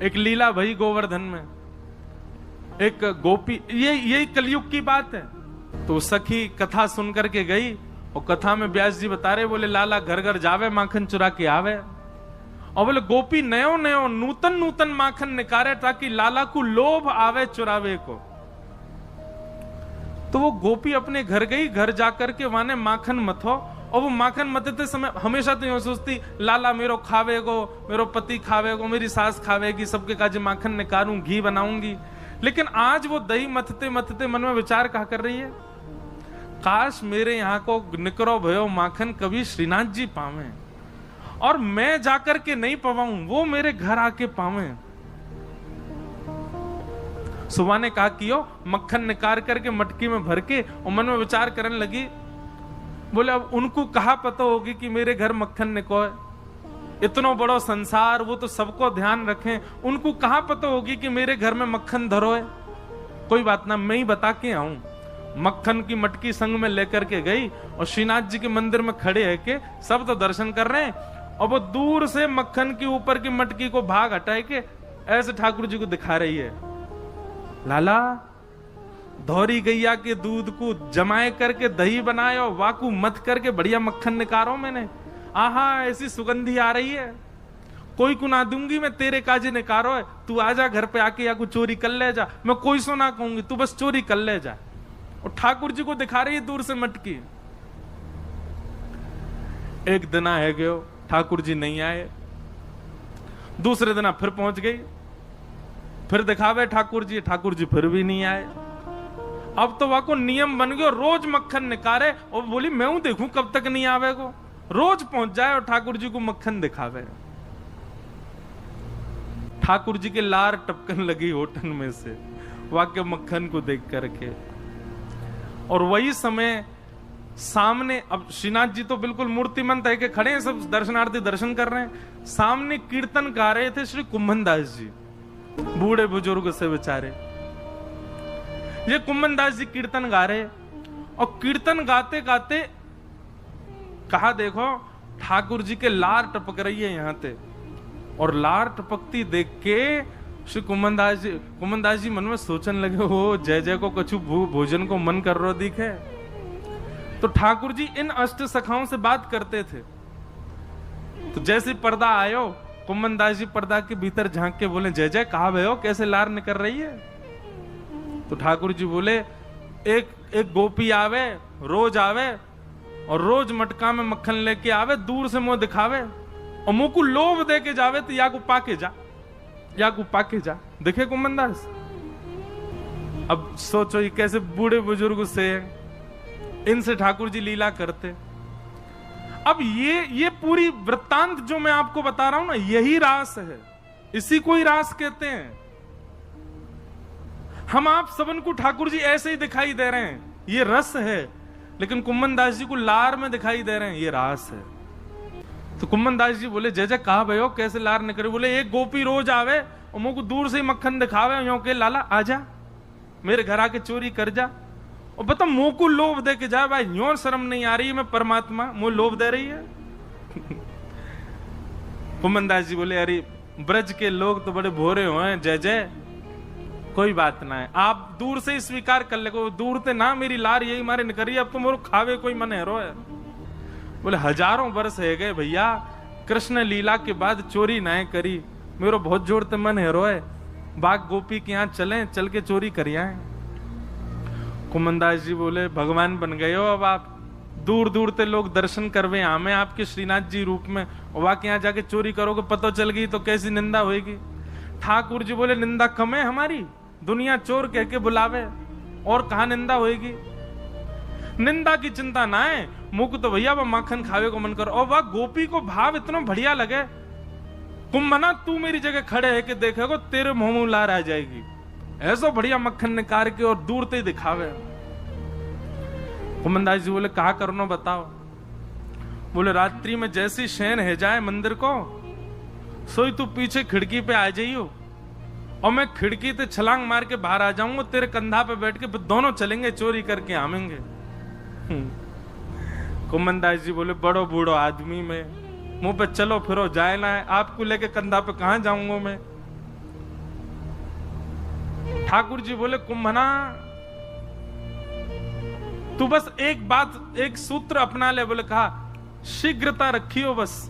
एक लीला भई गोवर्धन में, एक गोपी, ये कलयुग की बात है। तो सखी कथा सुन करके गई और कथा में व्यास जी बता रहे, बोले लाला घर घर जावे माखन चुरा के आवे, और बोले गोपी नयो नयो नूतन नूतन माखन निकारे ताकि लाला को लोभ आवे चुरावे को। तो वो गोपी अपने घर गई, घर जाकर के वाने माखन मथो, और वो माखन मथते समय हमेशा तो यूं सोचती लाला मेरो खावेगो, मेरो पति खावेगो, मेरी सास खावेगी, सबके काज माखन निकालूं, घी बनाऊंगी। लेकिन आज वो दही मथते मथते मन में विचार कहा कर रही है, काश मेरे यहाँ को निकरो भयो माखन कभी श्रीनाथ जी पावे, और मैं जाकर के नहीं पवाऊं, वो मेरे घर आके पावे। सुबह ने कहा कि मक्खन निकाल करके मटकी में भर के, और मन में विचार करने लगी, बोले अब उनको कहा पता होगी कि मेरे घर मक्खन निको है, इतना बड़ा संसार, वो तो सबको ध्यान रखें, उनको कहा पता होगी कि मेरे घर में मक्खन धरो है। कोई बात ना, मैं ही बता के आऊं। मक्खन की मटकी संग में लेकर के गई, और श्रीनाथ जी के मंदिर में खड़े है के सब तो दर्शन कर रहे हैं, और वो दूर से मक्खन के ऊपर की मटकी को भाग हटाए के ऐसे ठाकुर जी को दिखा रही है, लाला धौरी गैया के दूध को जमाए करके दही बनाए और वाकू मत करके बढ़िया मक्खन निकारो मैंने, आहा ऐसी सुगंधी आ रही है, कोई को ना दूंगी मैं, तेरे काजे निकारो है, तू आजा घर पे आके या कुछ चोरी कर ले जा, मैं कोई सो ना कहूंगी, तू बस चोरी कर ले जा। और ठाकुर जी को दिखा रही है दूर से मटकी। एक दिन है गयो, ठाकुर जी नहीं आए, दूसरे दिन फिर पहुंच गई, फिर दिखावे ठाकुर जी फिर भी नहीं आए। अब तो वहां को नियम बन गयो, रोज मक्खन निकारे, और बोली मैं हूं देखूं कब तक नहीं आवे को, रोज पहुंच जाए और ठाकुर जी को मक्खन दिखावे। ठाकुर जी के लार टपकन लगी होठन में से वाक्य मक्खन को देख करके। और वही समय सामने, अब श्रीनाथ जी तो बिल्कुल मूर्तिमंत है कि खड़े हैं, सब दर्शनार्थी दर्शन कर रहे हैं, सामने कीर्तन गा रहे थे श्री कुंभन दास जी, बूढ़े बुजुर्ग से बेचारे। ये कुंभन दास जी कीर्तन गा रहे, और कीर्तन गाते गाते कहा देखो ठाकुर जी के लार टपक रही है यहां ते, और लार टपकती देख के श्री कुंभन दास जी मन में सोचने लगे, हो जय जय को कछु भोजन को मन कर रो दिखे। तो ठाकुर जी इन अष्ट सखाओं से बात करते थे। तो जैसे पर्दा आयो, कुंभन दास जी पर्दा के भीतर झांक के बोले, जय जय कहा भयो, कैसे लार निकल रही है। तो ठाकुर जी बोले, एक गोपी आवे, रोज आवे, और रोज मटका में मक्खन लेके आवे, दूर से मुंह दिखावे, और मुंह को लोभ दे के जावे, तो या को पाके जा, या को पाके जा। देखे कुंभन दास, अब सोचो ये कैसे बूढ़े बुजुर्ग से, इनसे ठाकुर जी लीला करते। अब ये पूरी वृत्तांत जो मैं आपको बता रहा हूं ना, यही रास है, इसी को ही रास कहते हैं। हम आप सबन को ठाकुर जी ऐसे ही दिखाई दे रहे हैं, ये रस है, लेकिन कुंभन दास जी को लार में दिखाई दे रहे हैं, ये रास है। तो कुंभन दास जी बोले, जय जय कहा भयो, कैसे लार निकले। बोले एक गोपी रोज आवे और मुंह को दूर से ही मक्खन दिखावे, यो के लाला आजा मेरे घर आके चोरी कर जा, और बता मुंह को लोभ दे के जाए। भाई यूं शर्म नहीं आ रही है, मैं परमात्मा मुंह लोभ दे रही है। कुंभन दास जी बोले, अरे ब्रज के लोग तो बड़े भोरे हुए, जय जय कोई बात ना है, आप दूर से ही स्वीकार कर ले, दूर से ना मेरी लार यही मारे निकली, अब तो मोर खावे कोई मन है रो है। बोले हजारों वर्ष है गए भैया, कृष्ण लीला के बाद चोरी ना करी, मेरो बहुत जोर ते मन है रोए, बाग गोपी के यहाँ चले, चल के चोरी करिया है। कुंभन दास जी बोले, भगवान बन गए हो अब आप, दूर दूर ते लोग दर्शन करवे आमे आपके श्रीनाथ जी रूप में, और वहां के यहाँ जाके चोरी करोगे, पता चल गई तो कैसी निंदा होगी। ठाकुर जी बोले, निंदा कम है हमारी, दुनिया चोर कह के बुलावे, और कहा निंदा होगी। निंदा की चिंता ना है, मुख तो भैया वह माखन खावे को मन करो। और वह गोपी को भाव इतना बढ़िया लगे, कुंभना तू मेरी जगह खड़े है कि देखेगो तेरे मुंह में लार आ जाएगी, ऐसा बढ़िया मक्खन निकाल के और दूर ते दिखावे। कुंभन दास जी बोले, कहा करनो बताओ। बोले, रात्रि में जैसी शयन है जाए मंदिर को, सोई तू पीछे खिड़की पे आ जाइयो, और मैं खिड़की से छलांग मार के बाहर आ जाऊंगा, तेरे कंधा पे बैठ के दोनों चलेंगे चोरी करके आवेंगे। कुंभन दास जी बोले, बड़ो बूढ़ो आदमी में मुंह पे चलो फिरो जाए ना है, आपको लेके कंधा पे कहां जाऊंगा मैं। ठाकुर जी बोले कुंभना तू बस एक बात, एक सूत्र अपना ले। बोले कहा शीघ्रता रखियो, बस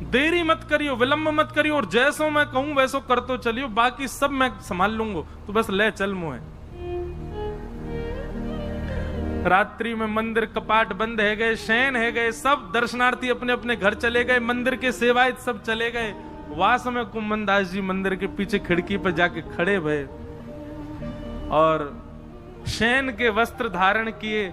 देरी मत करियो, विलंब मत करियो, और जैसो मैं कहूं वैसो कर तो चलियो, बाकी सब मैं संभाल लूंगा, तू बस ले चल मुझे। रात्रि में मंदिर कपाट बंद है गए, शयन है गए, सब दर्शनार्थी अपने अपने घर चले गए, मंदिर के सेवायत सब चले गए। वास में कुंभन दास जी मंदिर के पीछे खिड़की पर जाके खड़े भये और शयन के वस्त्र धारण किए,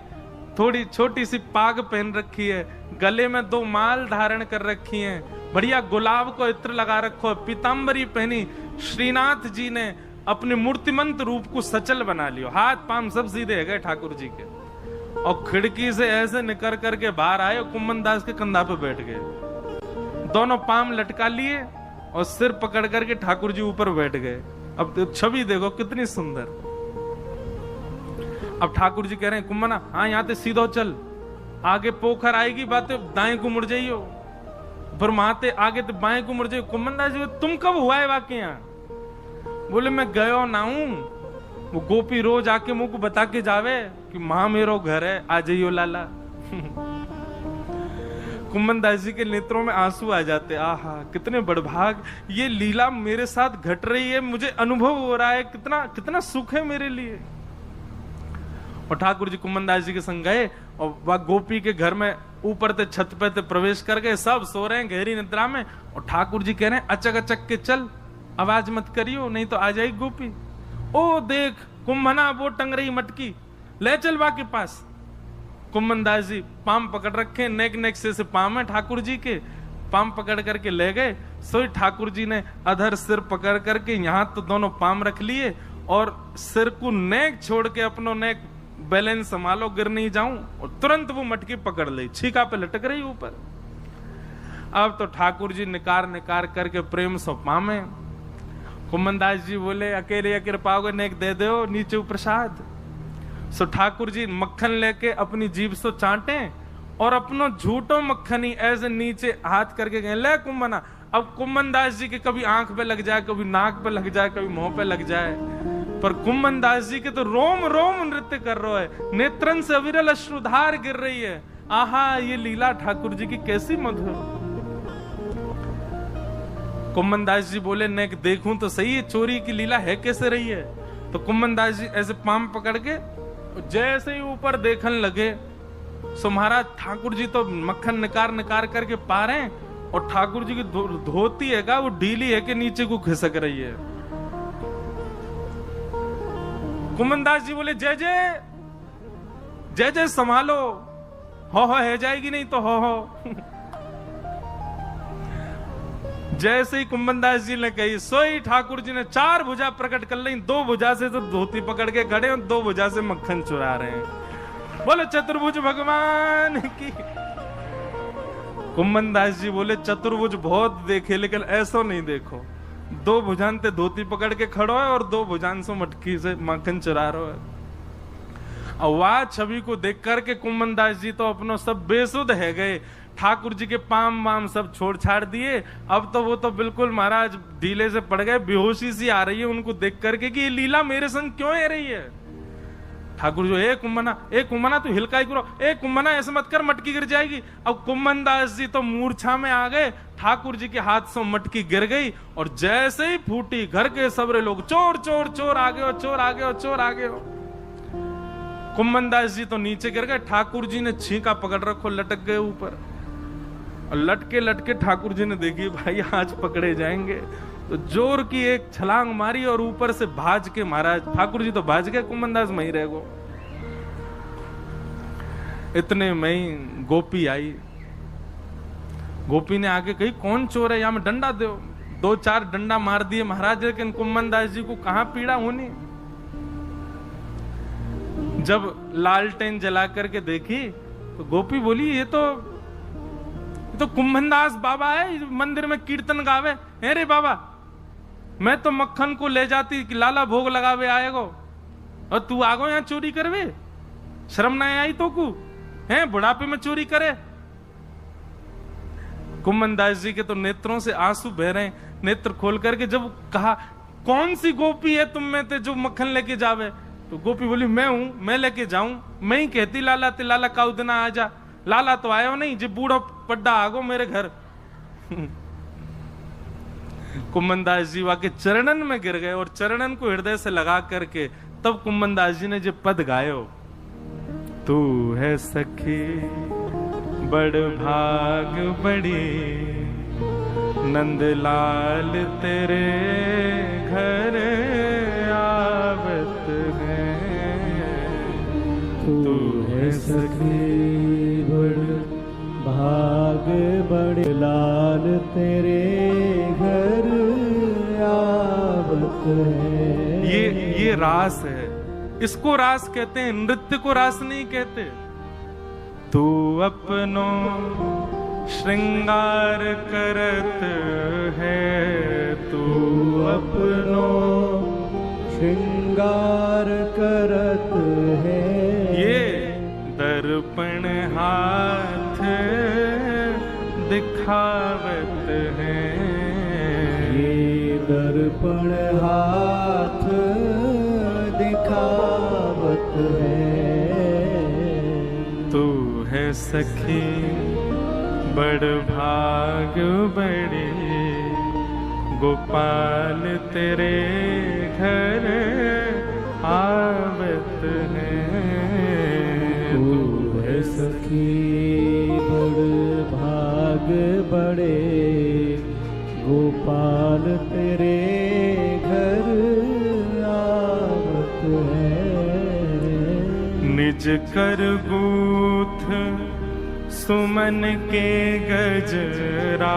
थोड़ी छोटी सी पाग पहन रखी है, गले में 2 माल धारण कर रखी हैं, बढ़िया गुलाब को इत्र लगा रखो, पीतांबरी पहनी। श्रीनाथ जी ने अपने मूर्तिमंत रूप को सचल बना लियो, हाथ पांव सब सीधे है गए ठाकुर जी के, और खिड़की से ऐसे निकल करके बाहर आए और कुंभन दास के कंधा पे बैठ गए, दोनों पांव लटका लिए और सिर पकड़ करके ठाकुर जी ऊपर बैठ गए। अब छवि देखो कितनी सुंदर। अब ठाकुर जी कह रहे हैं कुंभना हाँ यहाँ से सीधो चल, आगे पोखर आएगी, बातें दाएं को मुड़ जाइयो, फिर माते आगे तो बाएं को मुड़ जाइयो। कुंभन दास जी तुम कब हुआ है वाकई यहाँ? बोले मैं गयो ना हूं, वो गोपी रोज आके मुझ को बता के जावे कि मां मेरो घर है, आ जाइयो लाला। कुंभन दास जी के नेत्रों में आंसू आ जाते, आहा कितने बड़भाग, ये लीला मेरे साथ घट रही है, मुझे अनुभव हो रहा है, कितना कितना सुख है मेरे लिए। और ठाकुर जी कुंभन दास जी के संग गए और वह गोपी के घर में ऊपर से छत पे ते प्रवेश कर गए, सब सो रहे हैं गहरी निद्रा में, और ठाकुर जी कह रहे हैं अचक अचक के चल, आवाज मत करियो नहीं तो आ जाएगी गोपी। ओ देख कुंभना वो टंग रही मटकी, ले चल बा के पास। कुंभन दास जी पाम पकड़ रखे, नेक नेक से पाम है ठाकुर जी के, पाम पकड़ करके ले गए। सोई ठाकुर जी ने अधर सिर पकड़ करके यहाँ तो दोनों पाम रख लिए और सिर को नेक छोड़ के अपनो नेक बैलेंस संभालो, गिर नहीं जाऊं, और तुरंत वो मटकी पकड़ ली, छीका पे लटक रही ऊपर। अब तो ठाकुर जी निकार निकार करके प्रेम सो पामे। कुंभन दास जी बोले अकेले अकेले पाओगे नेक दे दो नीचे प्रसाद। सो ठाकुर जी मक्खन लेके अपनी जीभ से चाटे और अपनो झूठो मक्खन ही ऐसे नीचे हाथ करके गए, ले कुंभना। अब कुंभन दास जी के कभी आंख पे लग जाए, कभी नाक पे लग जाए, कभी मुंह पे लग जाए, पर कुंभन दास जी के तो रोम रोम नृत्य कर रहा है, नेत्रन से अविरल अश्रुधार गिर रही है। आहा ये लीला ठाकुर जी की कैसी मधुर। कुंभन दास जी बोले नेक देखूं तो सही है चोरी की लीला है कैसे रही है। तो कुंभन दास जी ऐसे पाम पकड़ के जैसे ही ऊपर देखने लगे, सो महाराज ठाकुर जी तो मक्खन निकार निकार करके पा रहे हैं, और ठाकुर जी की धोती है वो ढीली है कि नीचे को खिसक रही है। कुंभन दास जी बोले जय जय जय जय संभालो, हो है जाएगी नहीं तो हो। जैसे ही कुंभन दास जी ने कही सोई ठाकुर जी ने 4 भुजा प्रकट कर ली, 2 भुजा से तो धोती पकड़ के खड़े और 2 भुजा से मक्खन चुरा रहे हैं। बोले चतुर्भुज भगवान की। कुंभन दास जी बोले चतुर्भुज बहुत देखे लेकिन ऐसा नहीं देखो, 2 भुजान ते धोती पकड़ के खड़ो है और 2 भुजान से मटकी से मक्खन चुरा रहे है। और वह छवि को देख करके कुंभन दास जी तो अपनो सब बेसुध है गए, ठाकुर जी के पाम वाम सब छोड़ छाड़ दिए। अब तो वो तो बिल्कुल महाराज ढीले से पड़ गए, बेहोशी सी आ रही है उनको देख करके कि ये लीला मेरे संग क्यों है रही है। ठाकुर जी ए कुंभना तू हिलकाई करो, ए कुंभना ऐसे मत कर मटकी गिर जाएगी। अब कुंभन दास जी तो मूर्छा में आ गए, ठाकुर जी के हाथ से मटकी गिर गई और जैसे ही फूटी घर के सबरे लोग चोर चोर चोर आ गए हो, चोर आ गए हो, चोर आ गए हो। कुंभन दास जी तो नीचे गिर गए, ठाकुर जी ने छींका पकड़ रखो, लटक गए ऊपर। और लटके लटके ठाकुर जी ने देखी भाई आज पकड़े जाएंगे, तो जोर की एक छलांग मारी और ऊपर से भाज के महाराज ठाकुर जी तो भाज गए, कुंभन दास वहीं रह गो। इतने में ही गोपी आई, गोपी ने आके कही कौन चोर है, यहां में डंडा दो। 2-4 डंडा मार दिए महाराज, लेकिन कुंभन दास जी को कहां पीड़ा होनी। जब लालटेन जला करके देखी तो गोपी बोली ये तो कुंभन दास बाबा है, मंदिर में कीर्तन गावे। अरे बाबा मैं तो मक्खन को ले जाती कि लाला भोग लगावे आएगो और तू आगो यहाँ चोरी करवे, शर्म ना आई तो कु है बुढ़ापे में चोरी करे। कुंभन दास जी के तो नेत्रों से आंसू बह रहे हैं, नेत्र खोल करके जब कहा कौन सी गोपी है तुम में ते जो मक्खन लेके जावे? तो गोपी बोली मैं हूं, मैं लेके जाऊं। मैं ही कहती लाला ते लाला का उदना आ जा। लाला तो आयो नहीं, जो बूढ़ो पड्डा आगो मेरे घर। कुम्भनदास जी वाके चरणन में गिर गए और चरणन को हृदय से लगा करके तब कुम्भनदास जी ने जो पद गायो, तू है सखी बड़ भाग बड़ी, नंदलाल तेरे घर आवत है। तू है सखी बड़ भाग बड़े, लाल तेरे घर आवत है। ये रास है, इसको रास कहते हैं, नृत्य को रास नहीं कहते। तू अपनो श्रृंगार करत है, तू अपनो श्रृंगार करत है। ये दर्पण हाथ दिखावत है, ये दर्पण हाथ दिखावत है। तू है सखी बड़ भाग बड़ी, गोपाल तेरे घर आवत है। तू है सखी बड़ भाग बड़े, गोपाल तेरे घर आवत है। निज कर गूथ सुमन के गजरा,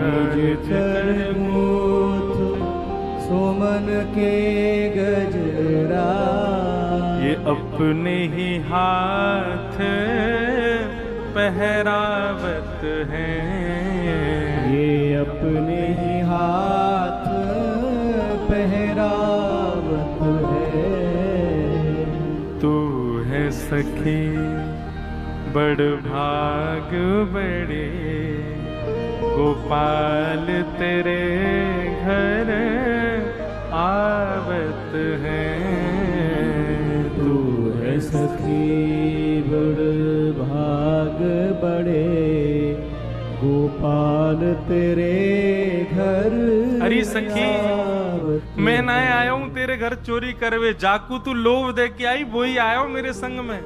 निज कर गूथ सुमन के गजरा। ये अपने ही हाथ पहरावत है, ये अपने ही हाथ पहरावत है। तू है सखी बड़ भाग बड़े, गोपाल तेरे घर आवत है। तू है सखी बड़ भाग बड़े, गोपाल तेरे घर। अरे सखी मैं ना आया हूं तेरे घर चोरी करवे, जाकू तू लोभ दे के आई वही आया हूं मेरे संग में।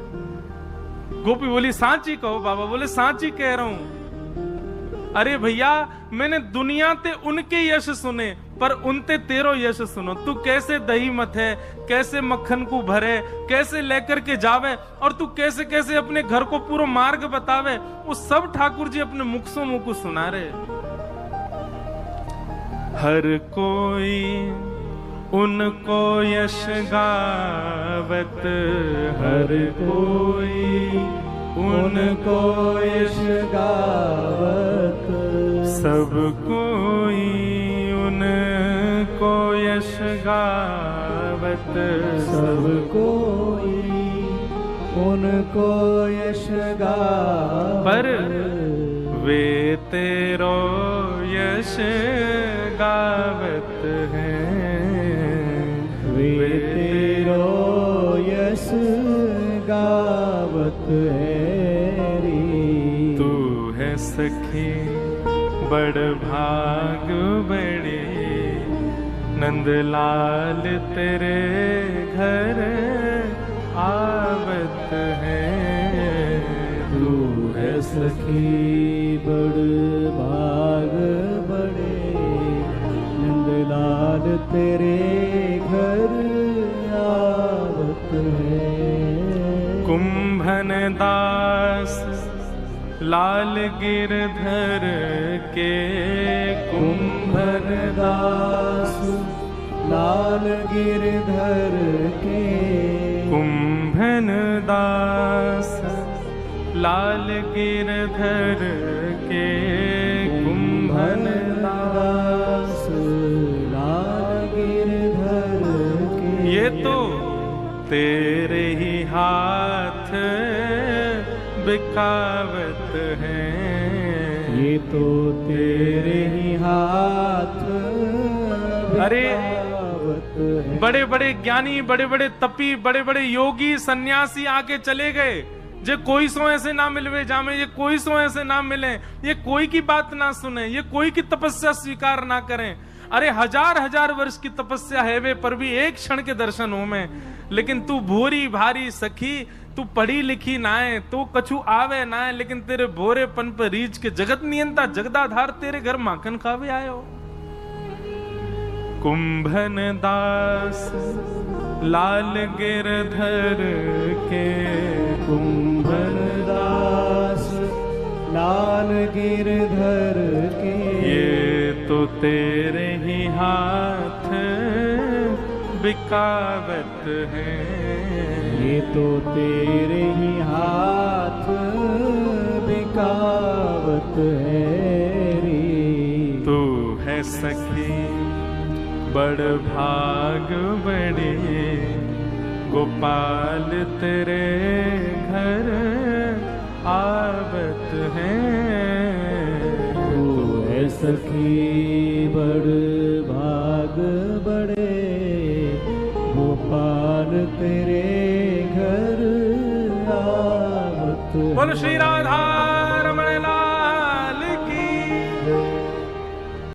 गोपी बोली सांची कहो बाबा। बोले सांची कह रहा हूं। अरे भैया मैंने दुनिया ते उनके यश सुने पर उनते तेरो यश सुनो। तू कैसे दही मथे, कैसे मक्खन को भरे, कैसे लेकर के जावे और तू कैसे कैसे अपने घर को पूरा मार्ग बतावे, वो सब ठाकुर जी अपने मुख से मुख को सुना रहे। हर कोई उनको यश गावत, हर कोई उनको यश गावत। सब कोई उनको यश गावत, सब कोई उनको यश गावत। पर वे तेरो यश गावत हैं, वे तेरो यश गावत है री। तू है सखी बड़ भाग बड़ी, नंदलाल तेरे घर आवत है। तू है सखी बड़ भाग बड़े, नंदलाल तेरे घर आवत है। कुंभन दास लाल गिरधर के, कुंभन दास लाल गिरधर के। कुंभन दास लाल गिरधर के, कुंभन दास लाल गिरधर के। ये तो तेरे ही हाथ बिकावत हैं, ये तो तेरे ही हाथ अरे बिकावत है। बड़े बड़े ज्ञानी, बड़े बड़े तपी, बड़े बड़े योगी सन्यासी आके चले गए। जे कोई सो ऐसे ना मिलवे जामे, ये कोई सो ऐसे ना मिले, ये कोई की बात ना सुने, ये कोई की तपस्या स्वीकार ना करें। अरे हजार हजार वर्ष की तपस्या है वे, पर भी एक क्षण के दर्शन हो में। लेकिन तू भूरी भारी सखी, तू पढ़ी लिखी ना है, तो कछु आवे ना है, लेकिन तेरे भोरेपन पर रीछ के जगत नियंता जगदाधार तेरे घर माखन खावे आयो। कुंभन दास लाल गिरधर के, कुंभन दास लाल गिरधर के, ये तो तेरे ही हाथ बिकावत है। ये तो तेरे ही हाथ बिकावत है रे। तू है सखी बड़ भाग बड़े, गोपाल तेरे घर आवत है। तू है सखी बड़ भाग बड़े, गोपाल तेरे घर आवत है। बोल श्री राधा